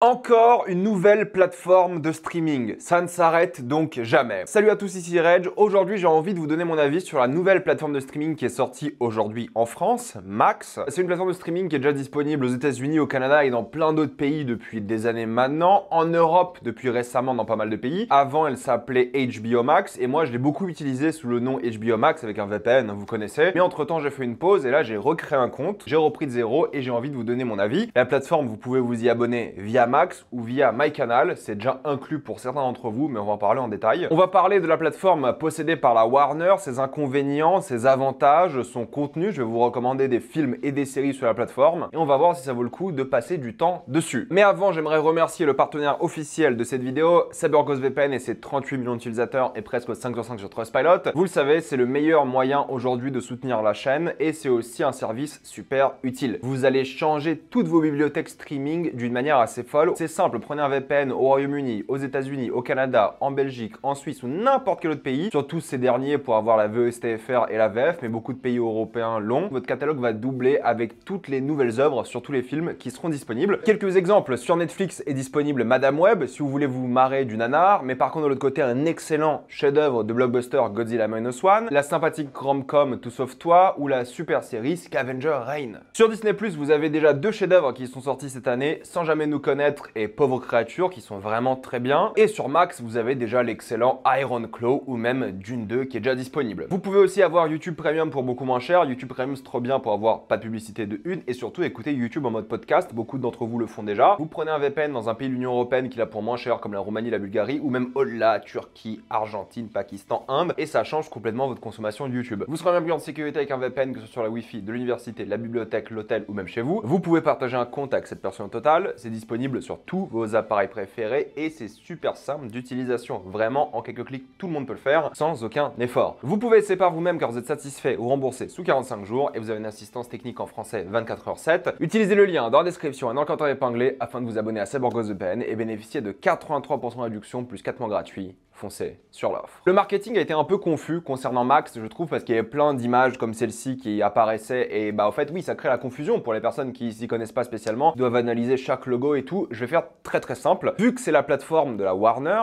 Encore une nouvelle plateforme de streaming, ça ne s'arrête donc jamais. Salut à tous, ici Reg. Aujourd'hui j'ai envie de vous donner mon avis sur la nouvelle plateforme de streaming qui est sortie aujourd'hui en France, Max. C'est une plateforme de streaming qui est déjà disponible aux États-Unis, au Canada et dans plein d'autres pays depuis des années maintenant. En Europe depuis récemment dans pas mal de pays. Avant elle s'appelait HBO Max et moi je l'ai beaucoup utilisée sous le nom HBO Max avec un VPN, vous connaissez. Mais entre temps j'ai fait une pause et là j'ai recréé un compte, j'ai repris de zéro et j'ai envie de vous donner mon avis. La plateforme vous pouvez vous y abonner via Max ou via MyCanal, c'est déjà inclus pour certains d'entre vous, mais on va en parler en détail. On va parler de la plateforme possédée par la Warner, ses inconvénients, ses avantages, son contenu. Je vais vous recommander des films et des séries sur la plateforme et on va voir si ça vaut le coup de passer du temps dessus. Mais avant, j'aimerais remercier le partenaire officiel de cette vidéo, CyberGhostVPN et ses 38 millions d'utilisateurs et presque 5 sur 5 sur Trustpilot. Vous le savez, c'est le meilleur moyen aujourd'hui de soutenir la chaîne et c'est aussi un service super utile. Vous allez changer toutes vos bibliothèques streaming d'une manière assez folle. C'est simple, prenez un VPN au Royaume-Uni, aux États-Unis, au Canada, en Belgique, en Suisse ou n'importe quel autre pays, surtout ces derniers pour avoir la VSTFR et la VF, mais beaucoup de pays européens l'ont. Votre catalogue va doubler avec toutes les nouvelles œuvres sur tous les films qui seront disponibles. Quelques exemples, sur Netflix est disponible Madame Web, si vous voulez vous marrer du nanar, mais par contre de l'autre côté un excellent chef-d'œuvre de blockbuster Godzilla Minus One, la sympathique rom-com Tout sauf toi ou la super série Scavenger Reign. Sur Disney+, vous avez déjà deux chefs-d'œuvre qui sont sortis cette année, Sans jamais nous connaître et Pauvres créatures qui sont vraiment très bien. Et sur Max, vous avez déjà l'excellent Iron Claw ou même Dune 2 qui est déjà disponible. Vous pouvez aussi avoir YouTube Premium pour beaucoup moins cher. YouTube Premium c'est trop bien pour avoir pas de publicité de une et surtout écouter YouTube en mode podcast. Beaucoup d'entre vous le font déjà. Vous prenez un VPN dans un pays de l'Union Européenne qui l'a pour moins cher comme la Roumanie, la Bulgarie ou même au-delà, Turquie, Argentine, Pakistan, Inde et ça change complètement votre consommation de YouTube. Vous serez même plus en sécurité avec un VPN que ce soit sur la Wi-Fi de l'université, de la bibliothèque, l'hôtel ou même chez vous. Vous pouvez partager un compte avec cette personne totale. C'est disponible sur tous vos appareils préférés et c'est super simple d'utilisation. Vraiment, en quelques clics, tout le monde peut le faire sans aucun effort. Vous pouvez essayer par vous-même car vous êtes satisfait ou remboursé sous 45 jours et vous avez une assistance technique en français 24h7. Utilisez le lien dans la description et dans le commentaire épinglé afin de vous abonner à CyberGhostVPN et bénéficier de 83% de réduction plus 4 mois gratuits. Foncez sur l'offre. Le marketing a été un peu confus concernant Max, je trouve, parce qu'il y avait plein d'images comme celle-ci qui apparaissaient et en fait, oui, ça crée la confusion pour les personnes qui s'y connaissent pas spécialement, doivent analyser chaque logo et tout. Je vais faire très simple. Vu que c'est la plateforme de la Warner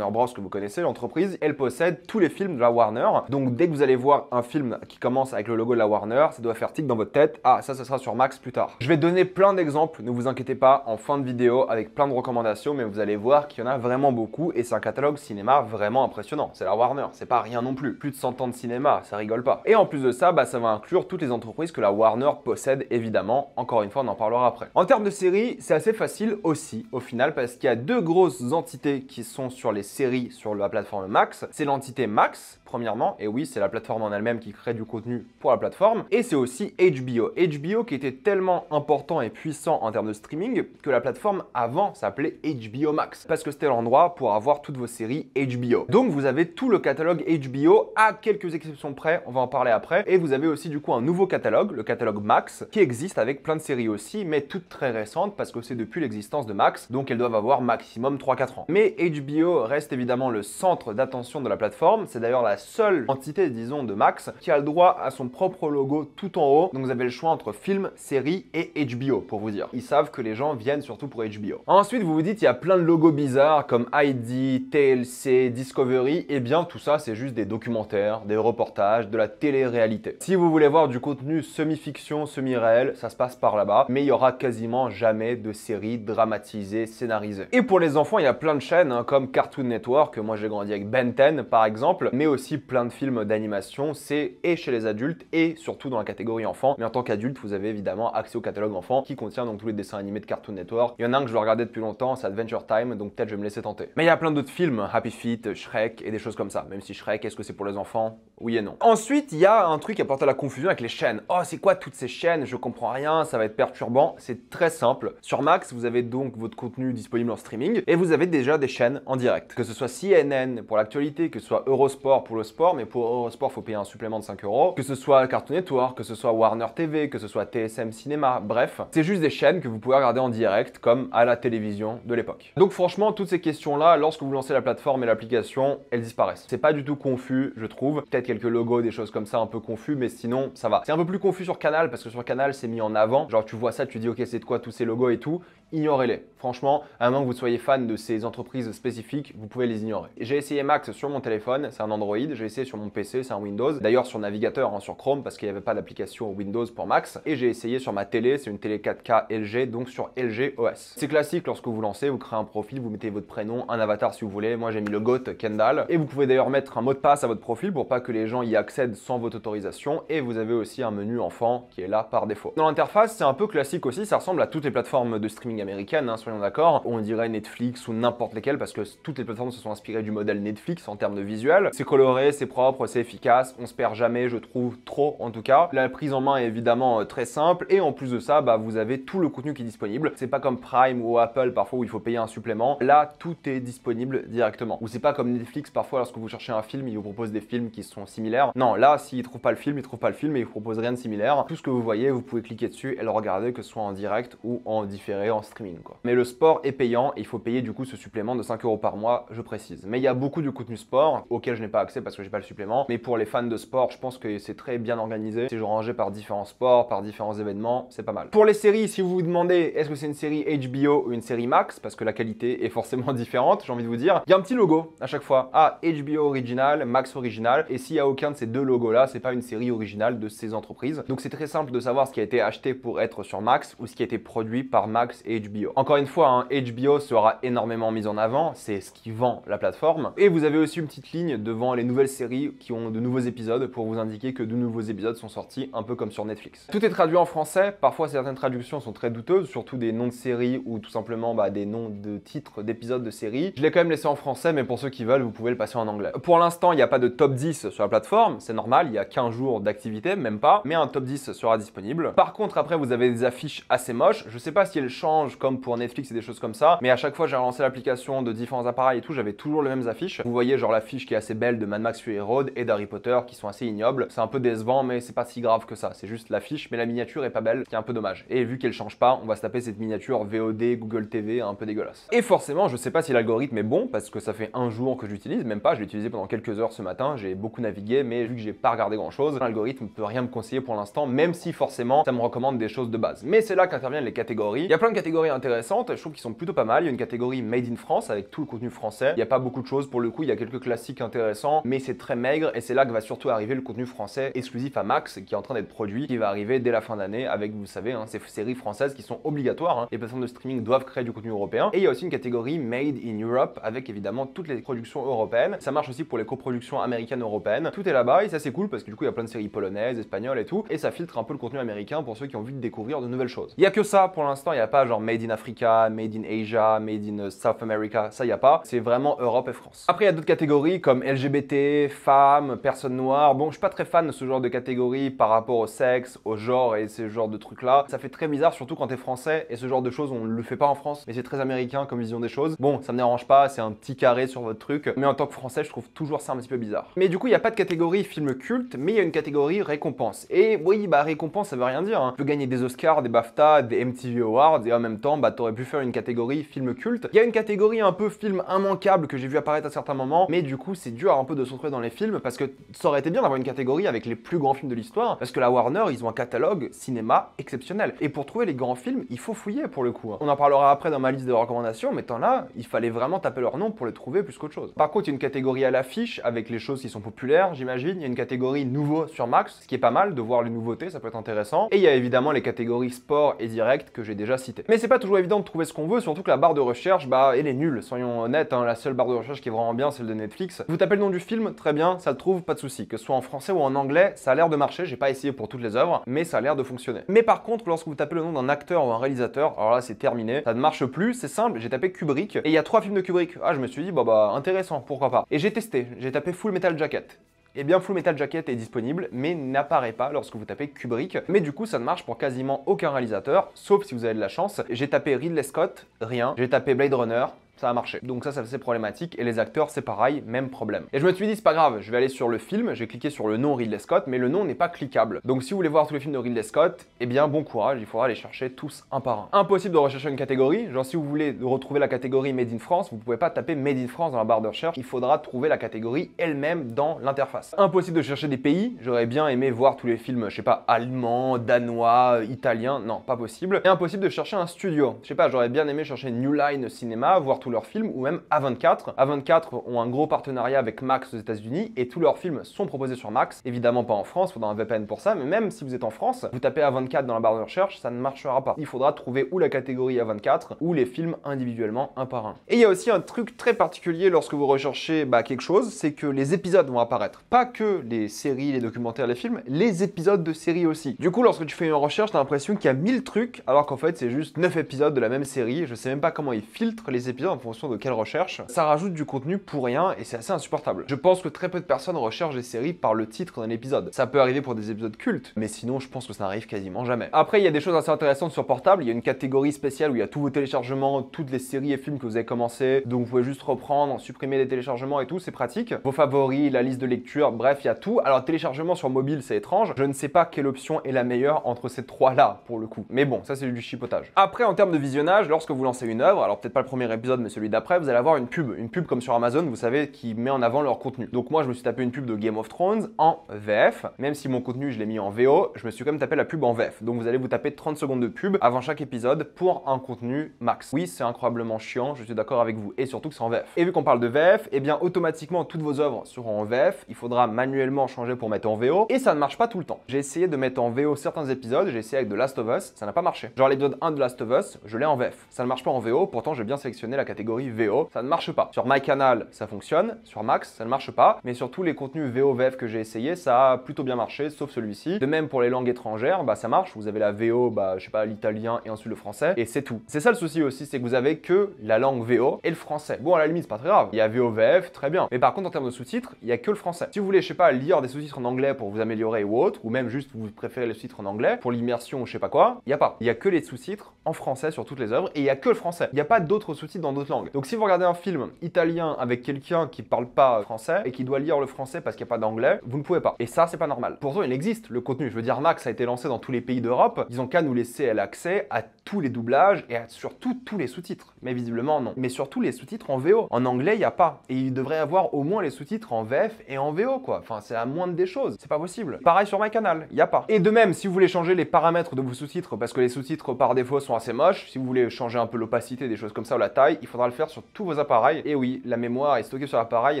Bros que vous connaissez, l'entreprise, elle possède tous les films de la Warner. Donc dès que vous allez voir un film qui commence avec le logo de la Warner, ça doit faire tic dans votre tête. Ah, ça sera sur Max plus tard. Je vais donner plein d'exemples, ne vous inquiétez pas, en fin de vidéo avec plein de recommandations, mais vous allez voir qu'il y en a vraiment beaucoup et c'est un catalogue cinéma vraiment impressionnant. C'est la Warner, c'est pas rien non plus. Plus de 100 ans de cinéma, ça rigole pas. Et en plus de ça, ça va inclure toutes les entreprises que la Warner possède évidemment. Encore une fois, on en parlera après. En termes de séries, c'est assez facile aussi au final parce qu'il y a deux grosses entités qui sont sur les séries sur la plateforme Max. C'est l'entité Max, premièrement, et oui, c'est la plateforme en elle-même qui crée du contenu pour la plateforme. Et c'est aussi HBO. HBO qui était tellement important et puissant en termes de streaming que la plateforme avant s'appelait HBO Max parce que c'était l'endroit pour avoir toutes vos séries HBO. Donc vous avez tout le catalogue HBO à quelques exceptions près, on va en parler après. Et vous avez aussi du coup un nouveau catalogue, le catalogue Max, qui existe avec plein de séries aussi, mais toutes très récentes parce que c'est depuis l'existence de Max, donc elles doivent avoir maximum 3-4 ans. Mais HBO reste évidemment le centre d'attention de la plateforme, c'est d'ailleurs la seule entité, disons, de Max qui a le droit à son propre logo tout en haut. Donc vous avez le choix entre film, série et HBO pour vous dire. Ils savent que les gens viennent surtout pour HBO. Ensuite, vous vous dites, il y a plein de logos bizarres comme ID, TLC, Discovery, et bien tout ça c'est juste des documentaires, des reportages, de la télé-réalité. Si vous voulez voir du contenu semi-fiction, semi-réel, ça se passe par là-bas, mais il y aura quasiment jamais de séries dramatisées, scénarisées. Et pour les enfants, il y a plein de chaînes comme Cartoon Network, moi j'ai grandi avec Ben 10 par exemple, mais aussi plein de films d'animation, c'est et chez les adultes et surtout dans la catégorie enfant, mais en tant qu'adulte, vous avez évidemment accès au catalogue enfant qui contient donc tous les dessins animés de Cartoon Network. Il y en a un que je veux regarder depuis longtemps, c'est Adventure Time, donc peut-être je vais me laisser tenter. Mais il y a plein d'autres films, Happy Feet, Shrek et des choses comme ça. Même si Shrek, est-ce que c'est pour les enfants? Oui et non. Ensuite, il y a un truc qui apporte à la confusion avec les chaînes. Oh, c'est quoi toutes ces chaînes? Je comprends rien, ça va être perturbant. C'est très simple. Sur Max, vous avez donc votre contenu disponible en streaming et vous avez déjà des chaînes en direct. Que ce soit CNN pour l'actualité, que ce soit Eurosport pour le sport, mais pour Eurosport, il faut payer un supplément de 5 €. Que ce soit Cartoon Network, que ce soit Warner TV, que ce soit TSM Cinéma, bref. C'est juste des chaînes que vous pouvez regarder en direct comme à la télévision de l'époque. Donc franchement, toutes ces questions-là, lorsque vous lancez la plateforme et l'application, elles disparaissent. C'est pas du tout confus, je trouve. Peut-être quelques logos, des choses comme ça un peu confus, mais sinon, ça va. C'est un peu plus confus sur Canal, parce que sur Canal, c'est mis en avant. Genre, tu vois ça, tu dis, ok, c'est de quoi tous ces logos et tout. ignorez-les. Franchement, à moins que vous soyez fan de ces entreprises spécifiques, vous pouvez les ignorer. J'ai essayé Max sur mon téléphone, c'est un Android. J'ai essayé sur mon PC, c'est un Windows. D'ailleurs sur navigateur, hein, sur Chrome, parce qu'il n'y avait pas d'application Windows pour Max. Et j'ai essayé sur ma télé, c'est une télé 4K LG, donc sur LG OS. C'est classique, lorsque vous lancez, vous créez un profil, vous mettez votre prénom, un avatar si vous voulez. Moi j'ai mis le GOAT Kendall. Et vous pouvez d'ailleurs mettre un mot de passe à votre profil pour pas que les gens y accèdent sans votre autorisation. Et vous avez aussi un menu enfant qui est là par défaut. Dans l'interface, c'est un peu classique aussi, ça ressemble à toutes les plateformes de streaming américaines, hein, soyons d'accord. On dirait Netflix ou n'importe lesquelles parce que toutes les plateformes se sont inspirées du modèle Netflix en termes de visuel. C'est coloré, c'est propre, c'est efficace, on se perd jamais, je trouve, trop en tout cas. La prise en main est évidemment très simple et en plus de ça, vous avez tout le contenu qui est disponible. C'est pas comme Prime ou Apple parfois où il faut payer un supplément. Là, tout est disponible directement. Ou c'est pas comme Netflix parfois lorsque vous cherchez un film, il vous propose des films qui sont similaires. Non, là, s'il trouve pas le film, il trouve pas le film et il vous propose rien de similaire. Tout ce que vous voyez, vous pouvez cliquer dessus et le regarder, que ce soit en direct ou en différé, en streaming quoi. Mais le sport est payant et il faut payer du coup ce supplément de 5 € par mois, je précise. Mais il y a beaucoup de contenu sport auquel je n'ai pas accès parce que j'ai pas le supplément. Mais pour les fans de sport, je pense que c'est très bien organisé. C'est rangé par différents sports, par différents événements, c'est pas mal. Pour les séries, si vous vous demandez est-ce que c'est une série HBO ou une série Max, parce que la qualité est forcément différente, j'ai envie de vous dire, il y a un petit logo à chaque fois. Ah, HBO original, Max original. Et s'il y a aucun de ces deux logos là, c'est pas une série originale de ces entreprises. Donc c'est très simple de savoir ce qui a été acheté pour être sur Max ou ce qui a été produit par Max et HBO. Encore une fois, hein, HBO sera énormément mis en avant, c'est ce qui vend la plateforme. Et vous avez aussi une petite ligne devant les nouvelles séries qui ont de nouveaux épisodes pour vous indiquer que de nouveaux épisodes sont sortis, un peu comme sur Netflix. Tout est traduit en français, parfois certaines traductions sont très douteuses, surtout des noms de séries ou tout simplement des noms de titres d'épisodes de séries. Je l'ai quand même laissé en français, mais pour ceux qui veulent, vous pouvez le passer en anglais. Pour l'instant, il n'y a pas de top 10 sur la plateforme, c'est normal, il y a 15 jours d'activité, même pas, mais un top 10 sera disponible. Par contre, après, vous avez des affiches assez moches. Je sais pas si elles changent comme pour Netflix et des choses comme ça, mais à chaque fois j'ai relancé l'application de différents appareils et tout, j'avais toujours les mêmes affiches. Vous voyez genre l'affiche qui est assez belle de Mad Max Fury Road et d'Harry Potter qui sont assez ignobles. C'est un peu décevant, mais c'est pas si grave que ça. C'est juste l'affiche, mais la miniature est pas belle, ce qui est un peu dommage. Et vu qu'elle change pas, on va se taper cette miniature VOD, Google TV, un peu dégueulasse. Et forcément, je sais pas si l'algorithme est bon, parce que ça fait un jour que j'utilise, même pas, je l'ai utilisé pendant quelques heures ce matin, j'ai beaucoup navigué, mais vu que j'ai pas regardé grand chose, l'algorithme peut rien me conseiller pour l'instant, même si forcément ça me recommande des choses de base. Mais c'est là qu'interviennent les catégories. Il y a plein de catégories intéressantes, je trouve qu'ils sont plutôt pas mal. Il y a une catégorie Made in France avec tout le contenu français. Il n'y a pas beaucoup de choses pour le coup, il y a quelques classiques intéressants, mais c'est très maigre et c'est là que va surtout arriver le contenu français exclusif à Max qui est en train d'être produit, qui va arriver dès la fin d'année avec, vous savez, hein, ces séries françaises qui sont obligatoires. Hein. Les plateformes de streaming doivent créer du contenu européen. Et il y a aussi une catégorie Made in Europe avec évidemment toutes les productions européennes. Ça marche aussi pour les coproductions américaines européennes. Tout est là-bas et ça c'est cool parce que du coup il y a plein de séries polonaises, espagnoles et tout. Et ça filtre un peu le contenu américain pour ceux qui ont envie de découvrir de nouvelles choses. Il y a que ça pour l'instant, il n'y a pas genre Made in Africa, Made in Asia, Made in South America, ça il n'y a pas. C'est vraiment Europe et France. Après il y a d'autres catégories comme LGBT, femmes, personnes noires. Bon, je suis pas très fan de ce genre de catégories par rapport au sexe, au genre et ce genre de trucs là. Ça fait très bizarre surtout quand t'es français et ce genre de choses on le fait pas en France. Mais c'est très américain comme vision des choses. Bon, ça me dérange pas, c'est un petit carré sur votre truc. Mais en tant que français, je trouve toujours ça un petit peu bizarre. Mais du coup, il n'y a pas de catégorie film culte, mais il y a une catégorie récompense. Et oui, récompense, ça veut rien dire. Hein. Tu peux gagner des Oscars, des BAFTA, des MTV Awards et en même temps, t'aurais pu faire une catégorie film culte. Il y a une catégorie un peu film immanquable que j'ai vu apparaître à certains moments, mais du coup, c'est dur un peu de se retrouver dans les films parce que ça aurait été bien d'avoir une catégorie avec les plus grands films de l'histoire parce que la Warner, ils ont un catalogue cinéma exceptionnel. Et pour trouver les grands films, il faut fouiller pour le coup. Hein. On en parlera après dans ma liste de recommandations, mais t'en as, il fallait vraiment taper leur nom pour les trouver plus qu'autre chose. Par contre, il y a une catégorie à l'affiche avec les choses qui sont populaires, j'imagine. Il y a une catégorie nouveau sur Max, ce qui est pas mal de voir les nouveautés, ça peut être intéressant. Et il y a évidemment les catégories sport et direct que j'ai déjà citées. Mais c'est pas toujours évident de trouver ce qu'on veut, surtout que la barre de recherche, elle est nulle. Soyons honnêtes, hein, la seule barre de recherche qui est vraiment bien, celle de Netflix. Vous tapez le nom du film, très bien, ça le trouve, pas de souci. Que ce soit en français ou en anglais, ça a l'air de marcher. J'ai pas essayé pour toutes les œuvres, mais ça a l'air de fonctionner. Mais par contre, lorsque vous tapez le nom d'un acteur ou un réalisateur, alors là c'est terminé, ça ne marche plus, c'est simple, j'ai tapé Kubrick et il y a 3 films de Kubrick. Ah, je me suis dit, intéressant, pourquoi pas. Et j'ai testé, j'ai tapé Full Metal Jacket. Eh bien, Full Metal Jacket est disponible, mais n'apparaît pas lorsque vous tapez Kubrick. Mais du coup, ça ne marche pour quasiment aucun réalisateur, sauf si vous avez de la chance. J'ai tapé Ridley Scott, rien. J'ai tapé Blade Runner, ça a marché. Donc ça c'est problématique et les acteurs c'est pareil, même problème. Et je me suis dit c'est pas grave, je vais aller sur le film, j'ai cliqué sur le nom Ridley Scott, mais le nom n'est pas cliquable. Donc si vous voulez voir tous les films de Ridley Scott, eh bien bon courage, il faudra les chercher tous un par un. Impossible de rechercher une catégorie, genre si vous voulez retrouver la catégorie Made in France, vous pouvez pas taper Made in France dans la barre de recherche, il faudra trouver la catégorie elle-même dans l'interface. Impossible de chercher des pays, j'aurais bien aimé voir tous les films, je sais pas, allemands, danois, italiens, non, pas possible. Et impossible de chercher un studio, je sais pas, j'aurais bien aimé chercher New Line Cinema, voir tous leurs films, ou même A24. A24 ont un gros partenariat avec Max aux États-Unis et tous leurs films sont proposés sur Max, évidemment pas en France, il faudra un VPN pour ça, mais même si vous êtes en France, vous tapez A24 dans la barre de recherche, ça ne marchera pas. Il faudra trouver ou la catégorie A24 ou les films individuellement un par un. Et il y a aussi un truc très particulier lorsque vous recherchez quelque chose, c'est que les épisodes vont apparaître. Pas que les séries, les documentaires, les films, les épisodes de séries aussi. Du coup, lorsque tu fais une recherche, t'as l'impression qu'il y a 1000 trucs, alors qu'en fait, c'est juste 9 épisodes de la même série. Je sais même pas comment ils filtrent les épisodes en fonction de quelle recherche. Ça rajoute du contenu pour rien et c'est assez insupportable. Je pense que très peu de personnes recherchent des séries par le titre d'un épisode. Ça peut arriver pour des épisodes cultes, mais sinon, je pense que ça n'arrive quasiment jamais. Après, il y a des choses assez intéressantes sur portable. Il y a une catégorie spéciale où il y a tous vos téléchargements, toutes les séries et films que vous avez commencé. Donc, vous pouvez juste reprendre, supprimer les téléchargements et tout, c'est pratique. Vos favoris, la liste de lecture, bref, il y a tout. Alors, téléchargement sur mobile, c'est étrange. Je ne sais pas quelle option est la meilleure entre ces trois-là, pour le coup. Mais bon, ça, c'est du chipotage. Après, en termes de visionnage, lorsque vous lancez une œuvre, alors peut-être pas le premier épisode, mais celui d'après, vous allez avoir une pub comme sur Amazon, vous savez, qui met en avant leur contenu. Donc, moi, je me suis tapé une pub de Game of Thrones en VF. Même si mon contenu, je l'ai mis en VO, je me suis quand même tapé la pub en VF. Donc, vous allez vous taper 30 secondes de pub avant chaque épisode pour un contenu max. Oui, c'est incroyablement chiant, je suis d'accord avec vous. Et surtout que c'est en VF. Et vu qu'on parle de VF, eh bien, automatiquement, toutes vos œuvres seront en VF. Il faudra manuellement changer pour mettre en VO. Et ça ne marche pas tout le temps. J'ai essayé de mettre en VO certains épisodes, j'ai essayé avec The Last of Us, ça n'a pas marché. Genre l'épisode 1 de Last of Us, je l'ai en VF. Ça ne marche pas en VO, pourtant j'ai bien sélectionné la catégorie VO, ça ne marche pas. Sur MyCanal, ça fonctionne, sur Max, ça ne marche pas, mais sur tous les contenus VO VF que j'ai essayé, ça a plutôt bien marché, sauf celui-ci. De même pour les langues étrangères, ça marche, vous avez la VO, je sais pas, l'italien et ensuite le français, et c'est tout. C'est ça le souci aussi, c'est que vous avez que la langue VO et le français. Bon, à la limite, c'est pas très grave, il y a VO VF, très bien. Mais par contre, en termes de sous-titres, il y a que le français. Si vous voulez, je sais pas, lire des sous-titres en anglais pour vous améliorer ou autre, ou même juste vous préférez les sous-titres en anglais, pour l'immersion ou je sais pas quoi, il n'y a pas. Il y a que les sous-titres en français sur toutes les œuvres et il n'y a que le français. Il n'y a pas d'autres sous-titres dans d'autres langues. Donc si vous regardez un film italien avec quelqu'un qui parle pas français et qui doit lire le français parce qu'il n'y a pas d'anglais, vous ne pouvez pas. Et ça, c'est pas normal. Pourtant, il existe le contenu. Je veux dire, Max a été lancé dans tous les pays d'Europe. Ils ont qu'à nous laisser l'accès à tous les doublages et surtout tous les sous-titres. Mais visiblement, non. Mais surtout les sous-titres en VO. En anglais, il n'y a pas. Et il devrait y avoir au moins les sous-titres en VF et en VO, quoi. Enfin, c'est la moindre des choses. C'est pas possible. Pareil sur MyCanal, il n'y a pas. Et de même, si vous voulez changer les paramètres de vos sous-titres, parce que les sous-titres par défaut sont assez moches, si vous voulez changer un peu l'opacité, des choses comme ça, ou la taille, il faudra le faire sur tous vos appareils. Et oui, la mémoire est stockée sur l'appareil et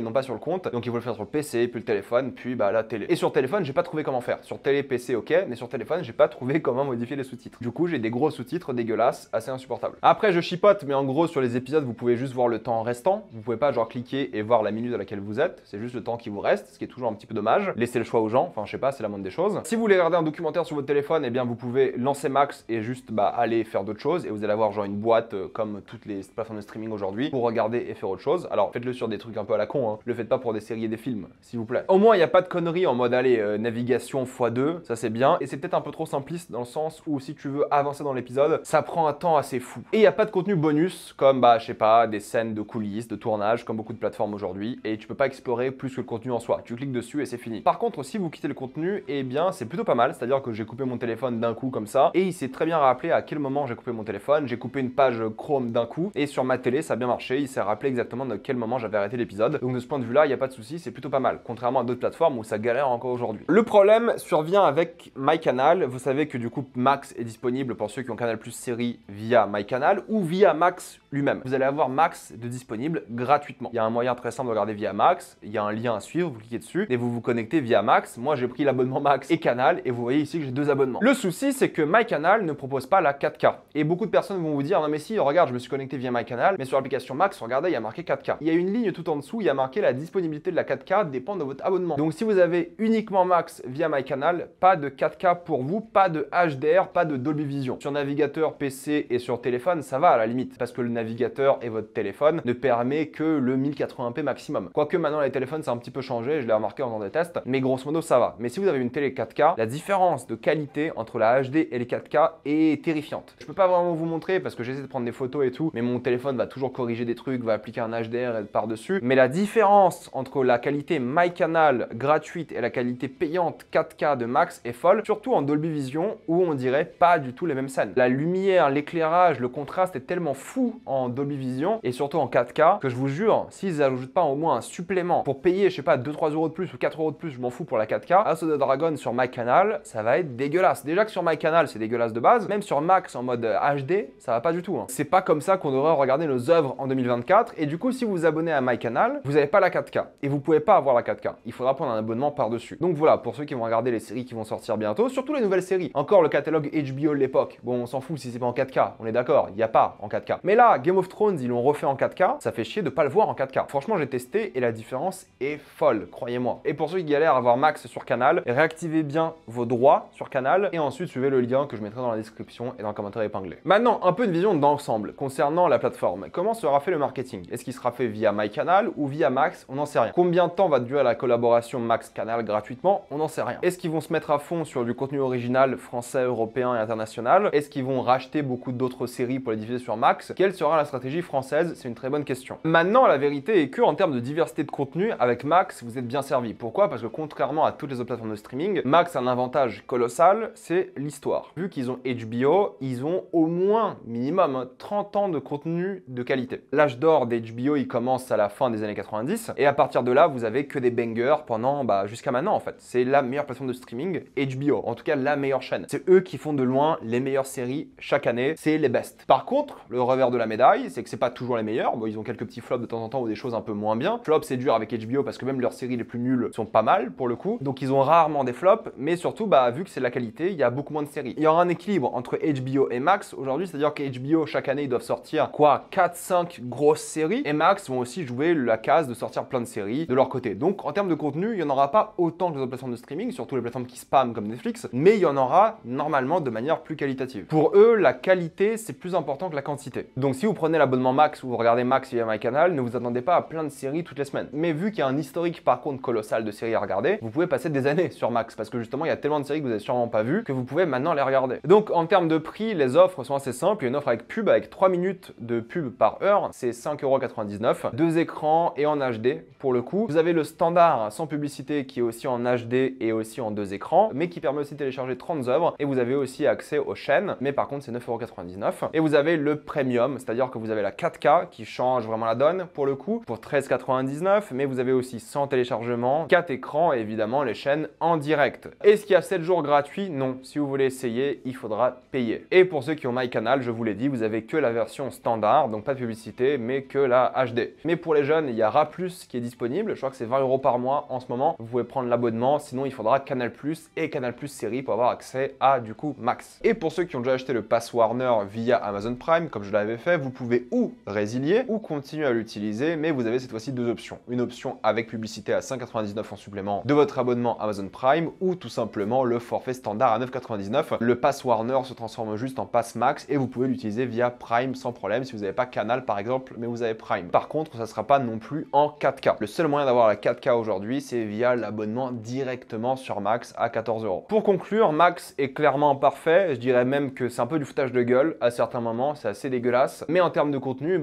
non pas sur le compte. Donc il faut le faire sur le PC, puis le téléphone, puis la télé. Et sur téléphone, j'ai pas trouvé comment faire. Sur télé, PC, ok, mais sur téléphone, j'ai pas trouvé comment modifier les sous-titres. Du coup, j'ai des gros sous-titres dégueulasses, assez insupportables. Après, je chipote, mais en gros, sur les épisodes, vous pouvez juste voir le temps restant. Vous pouvez pas genre cliquer et voir la minute à laquelle vous êtes. C'est juste le temps qui vous reste, ce qui est toujours un petit peu dommage. Laissez le choix aux gens. Enfin, je sais pas, c'est la moindre des choses. Si vous voulez regarder un documentaire sur votre téléphone, eh bien, vous pouvez lancer Max et juste aller faire d'autres choses. Et vous allez avoir genre une boîte comme toutes les plateformes de streaming aujourd'hui pour regarder et faire autre chose. Alors, faites-le sur des trucs un peu à la con, hein. Le faites pas pour des séries et des films, s'il vous plaît. Au moins, il n'y a pas de conneries en mode, navigation x2, ça c'est bien. Et c'est peut-être un peu trop simpliste dans le sens où si tu veux avancer dans l'épisode, ça prend un temps assez fou. Et il n'y a pas de contenu bonus comme, je sais pas, des scènes de coulisses, de tournage, comme beaucoup de plateformes aujourd'hui. Et tu peux pas explorer plus que le contenu en soi. Tu cliques dessus et c'est fini. Par contre, si vous quittez le contenu, eh bien, c'est plutôt pas mal. C'est-à-dire que j'ai coupé mon téléphone d'un coup comme ça. Et il s'est très bien rappelé à quel moment j'ai coupé mon téléphone. J'ai coupé une page Chrome d'un coup. Et sur ma télé, ça a bien marché. Il s'est rappelé exactement de quel moment j'avais arrêté l'épisode. Donc de ce point de vue-là, il n'y a pas de souci, c'est plutôt pas mal. Contrairement à d'autres plateformes où ça galère encore aujourd'hui. Le problème survient avec MyCanal. Vous savez que du coup, Max est disponible pour ceux qui ont Canal+ série via MyCanal ou via Max lui-même. Vous allez avoir Max de disponible gratuitement. Il y a un moyen très simple de regarder via Max. Il y a un lien à suivre, vous cliquez dessus et vous vous connectez via Max. Moi, j'ai pris l'abonnement Max et Canal et vous voyez ici que j'ai 2 abonnements. Le souci, c'est que MyCanal ne propose pas la 4K. Et beaucoup de personnes vont vous dire, non mais si, regarde, je me suis connecté via MyCanal, mais sur l'application Max, regardez, il y a marqué 4K. Il y a une ligne tout en dessous, il y a marqué la disponibilité de la 4K dépend de votre abonnement. Donc si vous avez uniquement Max via MyCanal, pas de 4K pour vous, pas de HDR, pas de Dolby Vision. Sur navigateur ordinateur, PC et sur téléphone, ça va à la limite, parce que le navigateur et votre téléphone ne permet que le 1080p maximum. Quoique maintenant les téléphones ça a un petit peu changé, je l'ai remarqué en faisant des tests, mais grosso modo ça va. Mais si vous avez une télé 4K, la différence de qualité entre la HD et les 4K est terrifiante. Je peux pas vraiment vous montrer parce que j'essaie de prendre des photos et tout, mais mon téléphone va toujours corriger des trucs, va appliquer un HDR par-dessus. Mais la différence entre la qualité MyCanal gratuite et la qualité payante 4K de Max est folle, surtout en Dolby Vision où on dirait pas du tout les mêmes scènes. La lumière, l'éclairage, le contraste est tellement fou en Dolby Vision et surtout en 4K que je vous jure, s'ils ajoutent pas au moins un supplément pour payer, je sais pas, 2-3 euros de plus ou 4 euros de plus, je m'en fous pour la 4K, House of the Dragon sur MyCanal, ça va être dégueulasse. Déjà que sur MyCanal, c'est dégueulasse de base, même sur Max en mode HD, ça va pas du tout. Hein. C'est pas comme ça qu'on devrait regarder nos œuvres en 2024 et du coup, si vous vous abonnez à MyCanal, vous n'avez pas la 4K et vous pouvez pas avoir la 4K. Il faudra prendre un abonnement par-dessus. Donc voilà, pour ceux qui vont regarder les séries qui vont sortir bientôt, surtout les nouvelles séries. Encore le catalogue HBO de l'époque. Bon, on s'en fout si c'est pas en 4K, on est d'accord, il n'y a pas en 4K. Mais là, Game of Thrones, ils l'ont refait en 4K, ça fait chier de pas le voir en 4K. Franchement, j'ai testé et la différence est folle, croyez-moi. Et pour ceux qui galèrent à voir Max sur Canal, réactivez bien vos droits sur Canal et ensuite suivez le lien que je mettrai dans la description et dans le commentaire épinglé. Maintenant, un peu de vision d'ensemble concernant la plateforme. Comment sera fait le marketing? Est-ce qu'il sera fait via MyCanal ou via Max? On n'en sait rien. Combien de temps va durer la collaboration Max-Canal gratuitement? On n'en sait rien. Est-ce qu'ils vont se mettre à fond sur du contenu original français, européen et international? Est-ce qu'ils vont racheter beaucoup d'autres séries pour les diffuser sur Max? Quelle sera la stratégie française? C'est une très bonne question. Maintenant, la vérité est que en termes de diversité de contenu, avec Max, vous êtes bien servi. Pourquoi? Parce que contrairement à toutes les autres plateformes de streaming, Max a un avantage colossal, c'est l'histoire. Vu qu'ils ont HBO, ils ont au moins, minimum, 30 ans de contenu de qualité. L'âge d'or d'HBO, il commence à la fin des années 90 et à partir de là, vous avez que des bangers pendant, jusqu'à maintenant en fait. C'est la meilleure plateforme de streaming, HBO. En tout cas, la meilleure chaîne. C'est eux qui font de loin les meilleures séries chaque année. C'est les best. Par contre, le revers de la médaille, c'est que c'est pas toujours les meilleurs. Bon, ils ont quelques petits flops de temps en temps ou des choses un peu moins bien. Flop, c'est dur avec HBO parce que même leurs séries les plus nulles sont pas mal pour le coup. Donc ils ont rarement des flops, mais surtout, vu que c'est de la qualité, il y a beaucoup moins de séries. Il y aura un équilibre entre HBO et Max aujourd'hui, c'est-à-dire que HBO, chaque année, ils doivent sortir 4-5 grosses séries et Max vont aussi jouer la case de sortir plein de séries de leur côté. Donc en termes de contenu, il n'y en aura pas autant que les autres plateformes de streaming, surtout les plateformes qui spamment comme Netflix, mais il y en aura normalement de manière plus qualitative. Pour eux, la qualité, c'est plus important que la quantité. Donc si vous prenez l'abonnement Max ou vous regardez Max via MyCanal, ne vous attendez pas à plein de séries toutes les semaines. Mais vu qu'il y a un historique par contre colossal de séries à regarder, vous pouvez passer des années sur Max parce que justement, il y a tellement de séries que vous n'avez sûrement pas vues que vous pouvez maintenant les regarder. Donc en termes de prix, les offres sont assez simples. Il y a une offre avec pub, avec 3 minutes de pub par heure, c'est 5,99 €, 2 écrans et en HD pour le coup. Vous avez le standard sans publicité qui est aussi en HD et aussi en 2 écrans, mais qui permet aussi de télécharger 30 œuvres et vous avez aussi accès aux chaînes, mais par contre c'est 9,99 €. Et vous avez le premium, c'est-à-dire que vous avez la 4K qui change vraiment la donne pour le coup, pour 13,99 €, mais vous avez aussi 100 téléchargements, 4 écrans et évidemment les chaînes en direct. Est-ce qu'il y a 7 jours gratuits? Non. Si vous voulez essayer, il faudra payer. Et pour ceux qui ont MyCanal, je vous l'ai dit, vous avez que la version standard, donc pas de publicité, mais que la HD. Mais pour les jeunes, il y a RA+, qui est disponible. Je crois que c'est 20 € par mois en ce moment. Vous pouvez prendre l'abonnement, sinon il faudra Canal+ et Canal+ série pour avoir accès à du coup Max. Et pour ceux qui ont déjà acheté le Pass Warner via Amazon Prime, comme je l'avais fait, vous pouvez ou résilier ou continuer à l'utiliser, mais vous avez cette fois-ci deux options. Une option avec publicité à 5,99 € en supplément de votre abonnement Amazon Prime ou tout simplement le forfait standard à 9,99 €. Le Pass Warner se transforme juste en Pass Max et vous pouvez l'utiliser via Prime sans problème si vous n'avez pas Canal par exemple, mais vous avez Prime. Par contre, ça ne sera pas non plus en 4K. Le seul moyen d'avoir la 4K aujourd'hui, c'est via l'abonnement directement sur Max à 14 €. Pour conclure, Max est clairement parfait. Je dirais même que c'est un peu du foutage de gueule à certains moments, c'est assez dégueulasse. Mais en termes de contenu,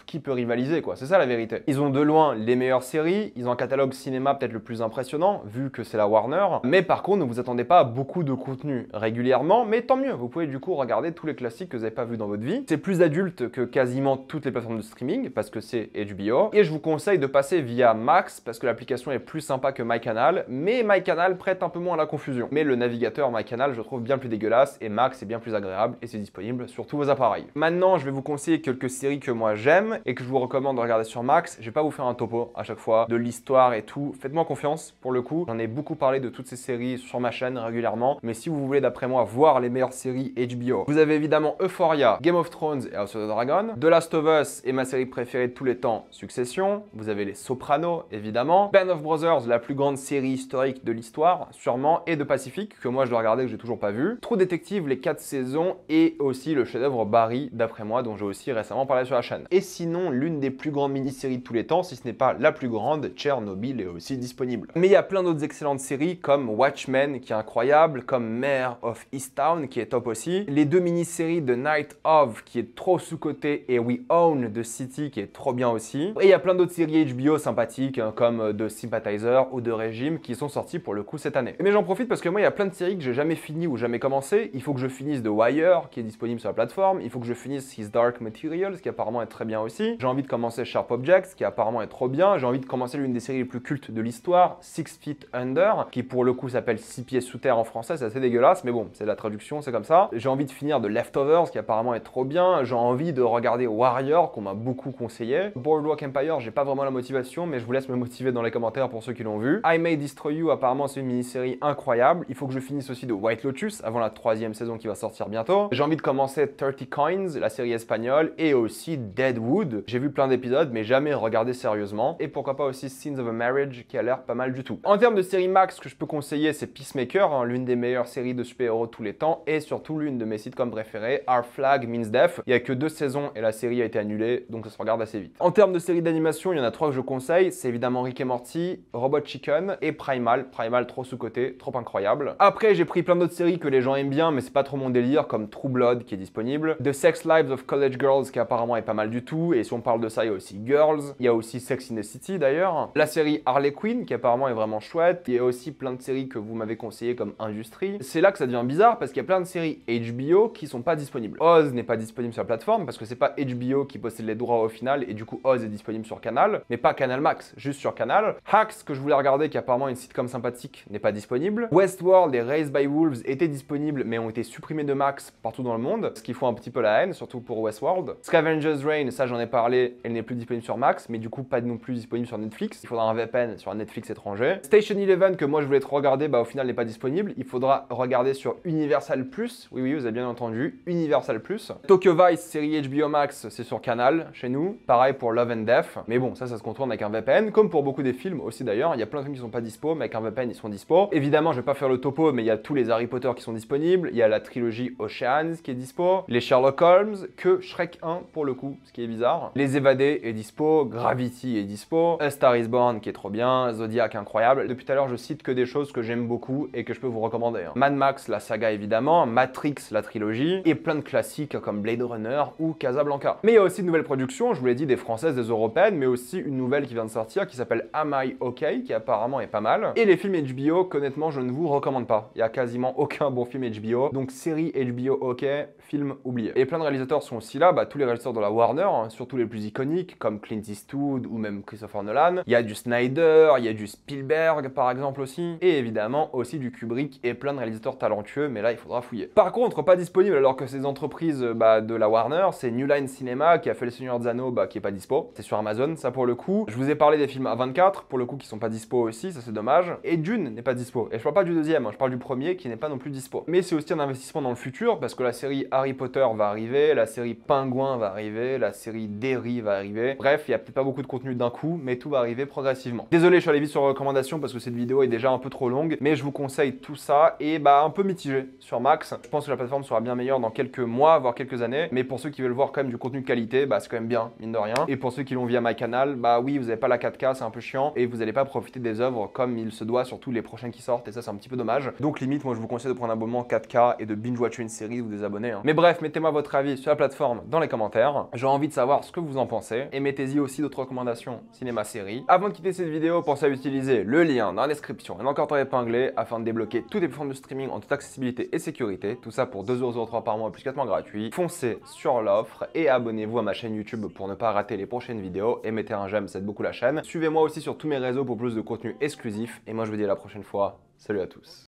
qui peut rivaliser quoi? C'est ça la vérité. Ils ont de loin les meilleures séries, ils ont un catalogue cinéma peut-être le plus impressionnant, vu que c'est la Warner. Mais par contre, ne vous attendez pas à beaucoup de contenu régulièrement, mais tant mieux. Vous pouvez du coup regarder tous les classiques que vous n'avez pas vus dans votre vie. C'est plus adulte que quasiment toutes les plateformes de streaming, parce que c'est HBO. Et je vous conseille de passer via Max, parce que l'application est plus sympa que MyCanal, mais MyCanal prête un peu moins à la confusion. Mais le navigateur MyCanal, je trouve bien plus dégueulasse, et Max est bien plus agréable, et c'est disponible sur tous vos appareils. Maintenant, je vais vous conseiller quelques séries que moi j'aime, et que je vous recommande de regarder sur Max. Je vais pas vous faire un topo à chaque fois, de l'histoire et tout. Faites-moi confiance, pour le coup. J'en ai beaucoup parlé de toutes ces séries sur ma chaîne régulièrement, mais si vous voulez, d'après moi, voir les meilleures séries HBO, vous avez évidemment Euphoria, Game of Thrones et House of the Dragon. The Last of Us est ma série préférée de tous les temps, Succession. Vous avez les Sopranos, évidemment. Band of Brothers, la plus grande série historique de l'histoire, sûrement, et de Pacific, que moi je dois regarder, que j'ai toujours pas vu. True Detective, les 4 saisons, et aussi le chef-d'œuvre Barry, d'après moi, dont j'ai aussi récemment parlé sur la chaîne. Et sinon, l'une des plus grandes mini-séries de tous les temps, si ce n'est pas la plus grande, Tchernobyl, est aussi disponible. Mais il y a plein d'autres excellentes séries comme Watchmen qui est incroyable, comme Mare of Easttown qui est top aussi, les deux mini-séries de Night of qui est trop sous-cotée et We Own de City qui est trop bien aussi. Et il y a plein d'autres séries HBO sympathiques hein, comme The Sympathizer ou The Regime qui sont sorties pour le coup cette année. Mais j'en profite parce que moi il y a plein de séries que j'ai jamais fini ou jamais commencé. Il faut que je finisse The Wire qui est disponible sur la plateforme, il faut que je finisse His Dark Materials qui apparemment est très bien aussi. J'ai envie de commencer Sharp Objects qui apparemment est trop bien. J'ai envie de commencer l'une des séries les plus cultes de l'histoire, Six Feet Under, qui pour le coup s'appelle 6 pieds sous terre en français, c'est assez dégueulasse, mais bon, c'est la traduction, c'est comme ça. J'ai envie de finir The Leftovers, qui apparemment est trop bien. J'ai envie de regarder Warrior, qu'on m'a beaucoup conseillé. Boardwalk Empire, j'ai pas vraiment la motivation, mais je vous laisse me motiver dans les commentaires pour ceux qui l'ont vu. I May Destroy You, apparemment c'est une mini-série incroyable. Il faut que je finisse aussi de White Lotus, avant la 3e saison qui va sortir bientôt. J'ai envie de commencer 30 Coins, la série espagnole, et aussi Deadwood. J'ai vu plein d'épisodes, mais jamais regardé sérieusement. Et pourquoi pas aussi Scenes of a Marriage, qui a l'air pas mal du tout. En termes de série max, ce que je peux conseiller, c'est Peacemaker, hein, l'une des meilleures séries de super-héros de tous les temps, et surtout l'une de mes sitcoms préférés, Our Flag Means Death. Il n'y a que 2 saisons et la série a été annulée, donc ça se regarde assez vite. En termes de séries d'animation, il y en a 3 que je conseille, c'est évidemment Rick et Morty, Robot Chicken et Primal. Primal trop sous-coté, trop incroyable. Après, j'ai pris plein d'autres séries que les gens aiment bien, mais c'est pas trop mon délire, comme True Blood qui est disponible, The Sex Lives of College Girls qui apparemment est pas mal du tout, et si on parle de ça, il y a aussi Girls, il y a aussi Sex in the City d'ailleurs, la série Harley Quinn qui apparemment est vraiment chouette, il y a aussi plein de séries que vous m'avez conseillées comme Industrie. C'est là que ça devient bizarre parce qu'il y a plein de séries HBO qui sont pas disponibles. Oz n'est pas disponible sur la plateforme parce que c'est pas HBO qui possède les droits au final et du coup Oz est disponible sur Canal, mais pas Canal Max, juste sur Canal. Hacks que je voulais regarder qui apparemment est une sitcom sympathique n'est pas disponible. Westworld et Raised by Wolves étaient disponibles mais ont été supprimés de Max partout dans le monde, ce qui fout un petit peu la haine, surtout pour Westworld. Scavenger's Reign, ça j'en ai parlé, elle n'est plus disponible sur Max, mais du coup pas non plus disponible sur Netflix. Il faudra un VPN sur un Netflix étranger. Station Eleven que moi je voulais trop regarder, bah au final n'est pas disponible. Il faudra regarder sur Universal Plus. Oui, oui, vous avez bien entendu, Universal Plus. Tokyo Vice, série HBO Max, c'est sur Canal, chez nous. Pareil pour Love and Death. Mais bon, ça se contourne avec un VPN, comme pour beaucoup des films aussi d'ailleurs. Il y a plein de films qui sont pas dispo, mais avec un VPN, ils sont dispo. Évidemment, je vais pas faire le topo, mais il y a tous les Harry Potter qui sont disponibles. Il y a la trilogie Oceans qui est dispo. Les Sherlock Holmes, que Shrek 1 pour le coup, ce qui est bizarre. Les Évadés est dispo. Gravity est dispo. A Star is Born qui est trop bien. Zodiac incroyable. Depuis tout à l'heure, je cite que des choses que j'aime beaucoup et que je peux vous recommander. Hein. Mad Max, la saga évidemment. Matrix, la trilogie. Et plein de classiques comme Blade Runner ou Casablanca. Mais il y a aussi de nouvelles productions, je vous l'ai dit, des françaises, des européennes, mais aussi une nouvelle qui vient de sortir qui s'appelle Am I OK, qui apparemment est pas mal. Et les films HBO, qu'honnêtement, je ne vous recommande pas. Il y a quasiment aucun bon film HBO. Donc série HBO OK, film oublié. Et plein de réalisateurs sont aussi là, bah, tous les réalisateurs de la Warner, hein, surtout les plus iconiques, comme Clint Eastwood ou même Christopher Nolan. Il y a du Snyder, il y a du Spielberg par exemple aussi. Et évidemment aussi du Kubrick et plein de réalisateurs talentueux, mais là il faudra fouiller. Par contre, pas disponible alors que ces entreprises de la Warner, c'est New Line Cinema qui a fait Le Seigneur des Anneaux, qui est pas dispo. C'est sur Amazon, ça pour le coup. Je vous ai parlé des films A24, pour le coup qui sont pas dispo aussi, ça c'est dommage. Et Dune n'est pas dispo. Et je parle pas du deuxième, hein, je parle du premier qui n'est pas non plus dispo. Mais c'est aussi un investissement dans le futur parce que la série Harry Potter va arriver, la série Pingouin va arriver, la série Derry va arriver. Bref, il y a peut-être pas beaucoup de contenu d'un coup, mais tout va arriver progressivement. Désolé, je suis allé vite sur recommandation parce que cette vidéo est déjà un peu trop longue, mais je vous conseille tout ça et un peu mitigé sur Max. Je pense que la plateforme sera bien meilleure dans quelques mois, voire quelques années, mais pour ceux qui veulent voir quand même du contenu de qualité, c'est quand même bien, mine de rien. Et pour ceux qui l'ont via MyCanal, oui, vous n'avez pas la 4K, c'est un peu chiant, et vous n'allez pas profiter des œuvres comme il se doit, surtout les prochaines qui sortent, et ça c'est un petit peu dommage. Donc limite, moi je vous conseille de prendre un abonnement 4K et de binge-watcher une série ou des abonnés. Hein. Mais bref, mettez-moi votre avis sur la plateforme dans les commentaires. J'ai envie de savoir ce que vous en pensez, et mettez-y aussi d'autres recommandations cinéma-série. Avant de quitter cette vidéo, pensez à utiliser le lien dans la description et encore épinglé afin de débloquer toutes les plateformes de streaming en toute accessibilité et sécurité. Tout ça pour 2,03€ par mois plus 4 mois gratuits. Foncez sur l'offre et abonnez-vous à ma chaîne YouTube pour ne pas rater les prochaines vidéos et mettez un j'aime, ça aide beaucoup la chaîne. Suivez-moi aussi sur tous mes réseaux pour plus de contenu exclusif et moi je vous dis à la prochaine fois. Salut à tous.